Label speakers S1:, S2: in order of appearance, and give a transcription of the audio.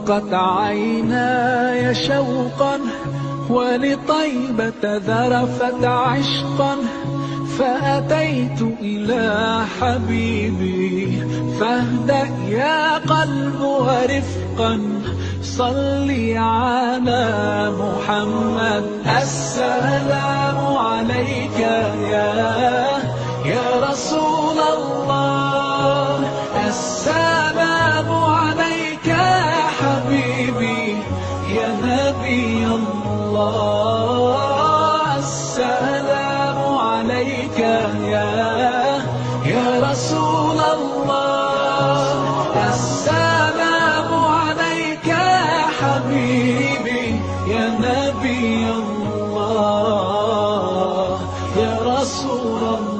S1: ضاقت عيناي شوقا ولطيبة ذرفت عشقا، فأتيت إلى حبيبي فاهدأ يا قلب ورفقا، صلي على محمد. السلام عليك يا رسول الله، السلام عليك يا حبيبي يا نبي الله، السلام عليك يا رسول الله، السلام عليك يا حبيبي يا نبي الله يا رسول الله.